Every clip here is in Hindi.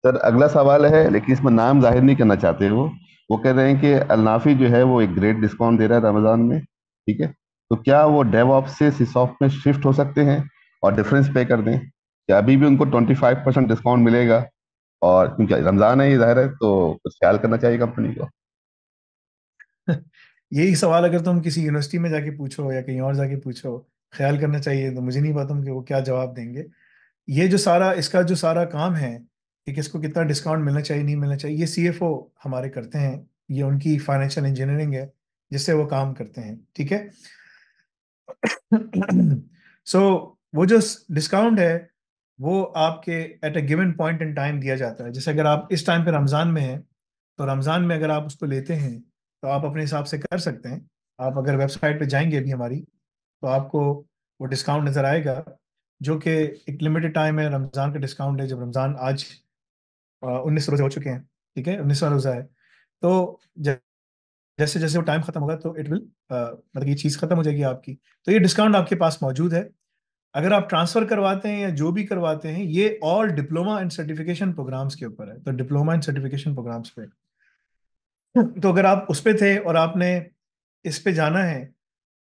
सर अगला सवाल है, लेकिन इसमें नाम जाहिर नहीं करना चाहते वो कह रहे हैं कि अलनाफी जो है वो एक ग्रेट डिस्काउंट दे रहा है रमजान में। ठीक है, तो क्या वो डेवऑप्स से सिसॉफ्ट में शिफ्ट हो सकते हैं और डिफरेंस पे कर दें? क्या अभी भी उनको 25% डिस्काउंट मिलेगा? और क्योंकि रमजान है, ये जाहिर है, तो कुछ ख्याल करना चाहिए कंपनी को। यही सवाल अगर तुम किसी यूनिवर्सिटी में जाके पूछो या कहीं और जाके पूछो, ख्याल करना चाहिए, तो मुझे नहीं पता कि वो क्या जवाब देंगे। ये जो सारा इसका जो सारा काम है कि किसको कितना डिस्काउंट मिलना चाहिए नहीं मिलना चाहिए, ये सीएफओ हमारे करते हैं। ये उनकी फाइनेंशियल इंजीनियरिंग है जिससे वो काम करते हैं, ठीक है। सो वो जो डिस्काउंट है वो आपके at a given point in time दिया जाता है। जैसे अगर आप इस टाइम पे रमज़ान में हैं, तो रमज़ान में अगर आप उसको लेते हैं तो आप अपने हिसाब से कर सकते हैं। आप अगर वेबसाइट पे जाएंगे अभी हमारी, तो आपको वो डिस्काउंट नज़र आएगा, जो कि एक लिमिटेड टाइम है। रमज़ान का डिस्काउंट है। जब रमज़ान आज 19 रोजे हो चुके हैं, ठीक है, 19वां रोज़ा है। तो जैसे जैसे वो टाइम खत्म होगा तो इट विल, मतलब ये चीज़ खत्म हो जाएगी आपकी। तो ये डिस्काउंट आपके पास मौजूद है। अगर आप ट्रांसफर करवाते हैं या जो भी करवाते हैं, ये all diploma and certification programs के ऊपर है। तो डिप्लोमा एंड सर्टिफिकेशन प्रोग्राम्स पे, तो अगर आप उस पे थे और आपने इस पे जाना है,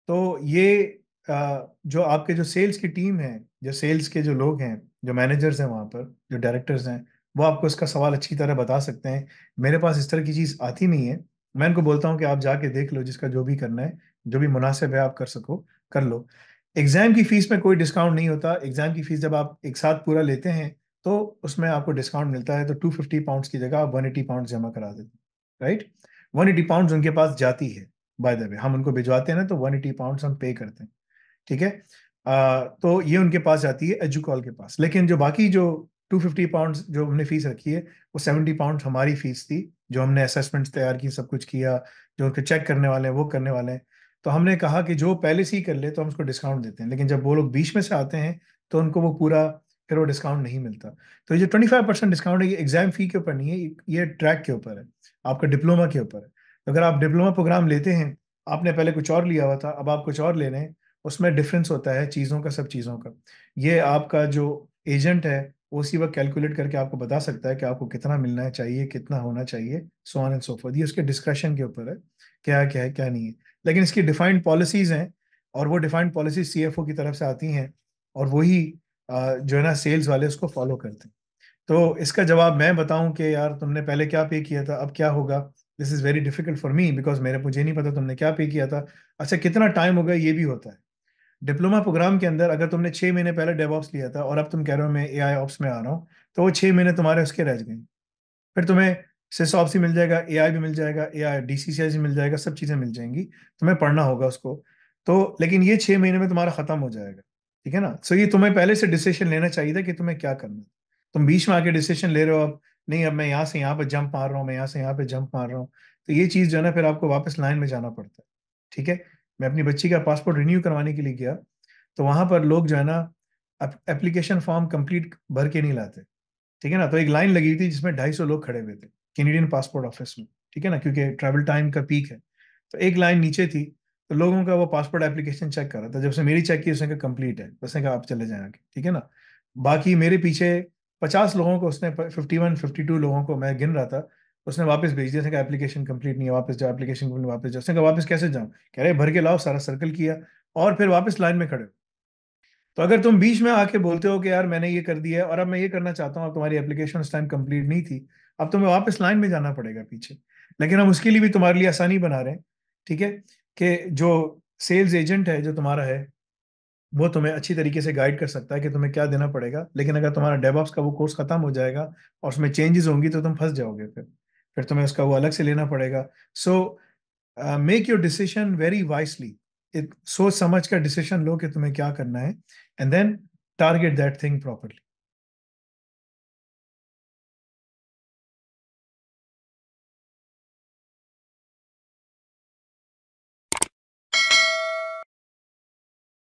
तो ये जो आपके जो सेल्स की टीम है, जो सेल्स के जो लोग हैं, जो मैनेजर्स हैं वहाँ पर, जो डायरेक्टर्स हैं, वो आपको इसका सवाल अच्छी तरह बता सकते हैं। मेरे पास इस तरह की चीज़ आती नहीं है। मैं इनको बोलता हूँ कि आप जाके देख लो, जिसका जो भी करना है, जो भी मुनासिब है आप कर सको, कर लो। एग्जाम की फीस में कोई डिस्काउंट नहीं होता। एग्जाम की फीस जब आप एक साथ पूरा लेते हैं तो उसमें आपको डिस्काउंट मिलता है। तो 250 पाउंड्स की जगह आप 180 पाउंड्स जमा करा देते हैं, राइट। 180 पाउंड्स उनके पास जाती है। बाय द वे, हम उनको भिजवाते हैं ना, तो 180 पाउंड्स हम पे करते हैं, ठीक है। तो ये उनके पास जाती है एजुकॉल के पास। लेकिन जो बाकी जो 250 पाउंड्स जो हमने फीस रखी है, वो 70 पाउंड्स हमारी फीस थी। जो हमने असेसमेंट्स तैयार की, सब कुछ किया, जो उनके चेक करने वाले हैं वो करने वाले हैं। तो हमने कहा कि जो पहले से ही कर ले तो हम उसको डिस्काउंट देते हैं, लेकिन जब वो लोग बीच में से आते हैं तो उनको वो पूरा फिर वो डिस्काउंट नहीं मिलता। तो ये जो 25% डिस्काउंट है, ये एग्जाम फी के ऊपर नहीं है, ये ट्रैक के ऊपर है, आपका डिप्लोमा के ऊपर है। तो अगर आप डिप्लोमा प्रोग्राम लेते हैं, आपने पहले कुछ और लिया हुआ था, अब आप कुछ और ले रहे हैं, उसमें डिफरेंस होता है चीज़ों का, सब चीज़ों का। ये आपका जो एजेंट है वो उसी वक्त कैलकुलेट करके आपको बता सकता है कि आपको कितना मिलना चाहिए, कितना होना चाहिए, so on and so fourth. ये उसके डिस्क्रिप्शन के ऊपर है, क्या क्या है क्या नहीं है। लेकिन इसकी डिफाइंड पॉलिसीज हैं, और वो डिफाइंड पॉलिसीज सीएफओ की तरफ से आती हैं, और वही जो है ना सेल्स वाले उसको फॉलो करते हैं। तो इसका जवाब मैं बताऊं कि यार तुमने पहले क्या पे किया था, अब क्या होगा, this is very difficult for me, because मुझे नहीं पता तुमने क्या पे किया था। अच्छा, कितना टाइम हो गया, ये भी होता है। डिप्लोमा प्रोग्राम के अंदर अगर तुमने 6 महीने पहले डेवऑप्स लिया था और अब तुम कह रहे हो मैं एआई ऑप्स में आ रहा हूँ, तो वो 6 महीने तुम्हारे उसके रह गए। फिर तुम्हें सिस ऑप्स भी मिल जाएगा, एआई भी मिल जाएगा, एआई डीसीसीएस भी मिल जाएगा, सब चीजें मिल जाएंगी। तुम्हें पढ़ना होगा उसको। तो लेकिन ये 6 महीने में तुम्हारा खत्म हो जाएगा, ठीक है ना। सो ये तुम्हें पहले से डिसीजन लेना चाहिए था कि तुम्हें क्या करना है। तुम बीच में आके डिसीजन ले रहे हो, अब नहीं, अब मैं यहाँ से यहाँ पे जंप मार रहा हूँ, मैं यहाँ से यहाँ पे जंप मार रहा हूँ। तो ये चीज जो है ना, फिर आपको वापस लाइन में जाना पड़ता है, ठीक है। मैं अपनी बच्ची का पासपोर्ट रिन्यू करवाने के लिए गया, तो वहां पर लोग जो है ना एप्लीकेशन फॉर्म कंप्लीट भर के नहीं लाते, ठीक है ना। तो एक लाइन लगी हुई थी जिसमें 250 लोग खड़े हुए थे कैनेडियन पासपोर्ट ऑफिस में, ठीक है ना, क्योंकि ट्रैवल टाइम का पीक है। तो एक लाइन नीचे थी, तो लोगों का वो पासपोर्ट एप्लीकेशन चेक कर रहा था। जब उसने मेरी चेक की, उसने कहा कंप्लीट है, उसने कहा आप चले जाएं आगे, ठीक है ना। बाकी मेरे पीछे 50 लोगों को उसने, 52 लोगों को मैं गिन रहा था, उसने वापस भेज दिया। उसने कहा एप्लीकेशन कंप्लीट नहीं है, वापस जाओ, एप्लीकेशन कंप्लीट, वापस जाओ। उसने कहा वापस कैसे जाऊँ, कह रहे भर के लाओ, सारा सर्कल किया और फिर वापस लाइन में खड़े हो। तो अगर तुम बीच में आके बोलते हो कि यार मैंने ये कर दिया है और अब मैं ये करना चाहता हूँ, अब तुम्हारी एप्लीकेशन उस टाइम कंप्लीट नहीं थी, अब तुम्हें वापस लाइन में जाना पड़ेगा पीछे। लेकिन हम उसके लिए भी तुम्हारे लिए आसानी बना रहे हैं, ठीक है, कि जो सेल्स एजेंट है जो तुम्हारा है, वो तुम्हें अच्छी तरीके से गाइड कर सकता है कि तुम्हें क्या देना पड़ेगा। लेकिन अगर तुम्हारा डेवऑप्स का वो कोर्स खत्म हो जाएगा और उसमें चेंजेस होंगी, तो तुम फंस जाओगे। फिर तुम्हें उसका वो अलग से लेना पड़ेगा। So make your decision very wisely. सोच समझ कर डिसीजन लो कि तुम्हें क्या करना है, and then target that thing properly.